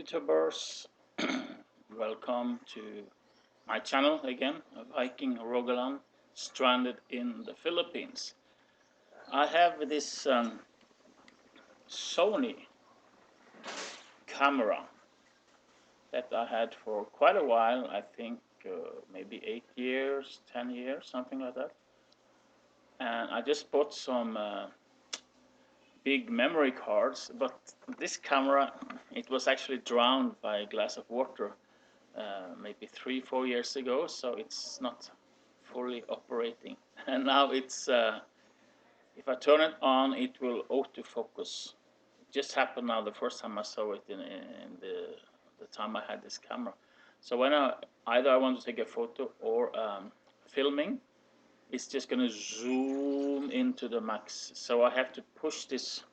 YouTubers, welcome to my channel again, Viking Rogaland, stranded in the Philippines. I have this Sony camera that I had for quite a while, I think maybe 8 years, 10 years, something like that. And I just bought some big memory cards, but this camera, it was actually drowned by a glass of water maybe 3-4 years ago, so it's not fully operating. And now it's if I turn it on, it will autofocus. It just happened now the first time I saw it in the time I had this camera. So when either I want to take a photo or filming, it's just going to zoom into the max. So I have to push this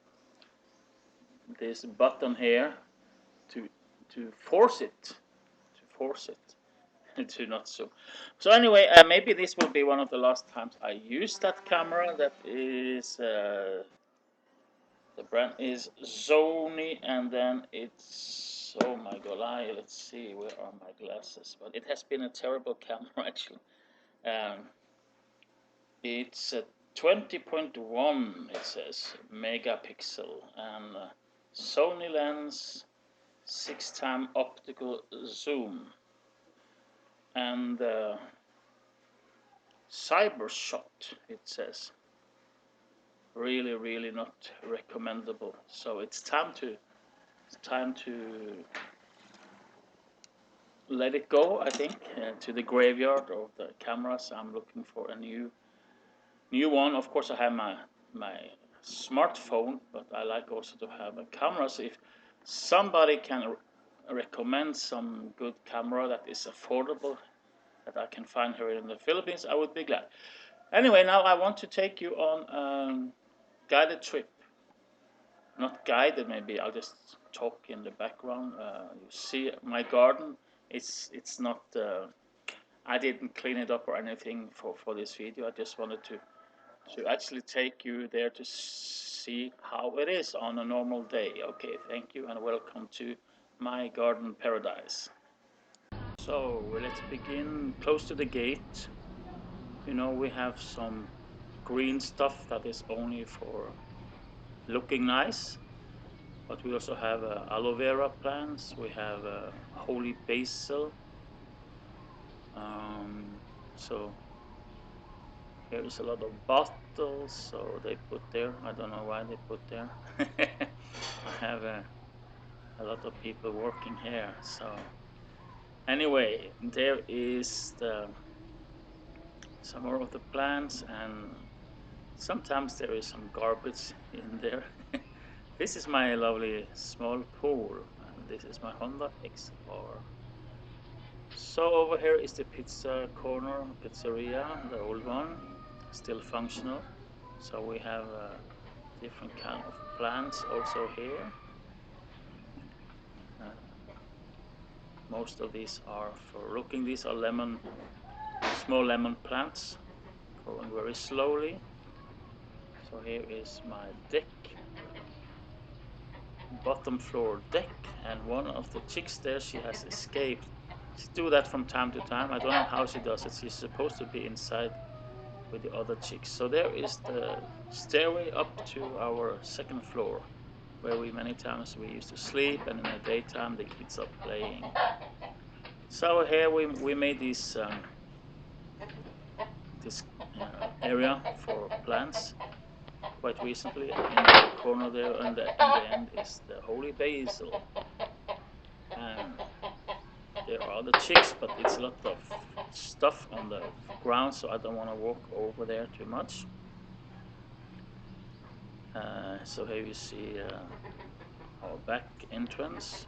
button here to force it to not zoom. So anyway, maybe this will be one of the last times I use that camera. That is the brand is Sony, and then it's, oh my god, let's see, where are my glasses? But it has been a terrible camera actually. It's a 20.1, it says, megapixel, and Sony lens, 6x optical zoom, and cyber shot, it says. Really not recommendable. So it's time to let it go, I think, to the graveyard of the cameras. I'm looking for a new one. Of course, I have my smartphone, but I like also to have a camera. So if somebody can recommend some good camera that is affordable, that I can find here in the Philippines, I would be glad. Anyway, now I want to take you on guided trip. Not guided, maybe I'll just talk in the background. You see my garden. It's not. I didn't clean it up or anything for this video. I just wanted to actually take you there to see how it is on a normal day. Okay, thank you and welcome to my garden paradise. So let's begin close to the gate. You know, we have some green stuff that is only for looking nice, but we also have aloe vera plants. We have holy basil. So here is a lot of bottles, so they put there. I don't know why they put there. I have a lot of people working here. So anyway, there is some more of the plants, and sometimes there is some garbage in there. This is my lovely small pool, and this is my Honda XR. So over here is the pizza corner, pizzeria, the old one, still functional. So we have different kind of plants also here. Most of these are for looking. These are small lemon plants, growing very slowly. So here is my deck, bottom floor deck, and one of the chicks there, she has escaped. She do that from time to time. I don't know how she does it. She's supposed to be inside with the other chicks. So there is the stairway up to our second floor, where many times we used to sleep, and in the daytime the kids are playing. So here we made this area for plants quite recently. In the corner there, and in the end is the holy basil, and there are the chicks, but it's a lot of stuff on the ground, so I don't want to walk over there too much. So here you see our back entrance,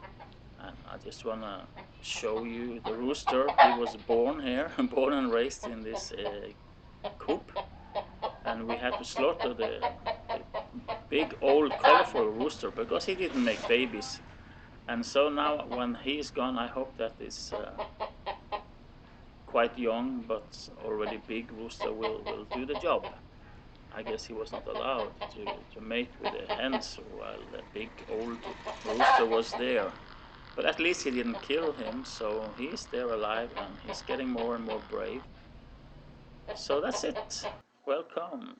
and I just want to show you the rooster. He was born here, born and raised in this coop, and we had to slaughter the big old colorful rooster because he didn't make babies. And so now when he's gone, I hope that this quite young but already big rooster will do the job. I guess he was not allowed to mate with the hens while the big old rooster was there. But at least he didn't kill him, so he's there alive and he's getting more and more brave. So that's it. Welcome.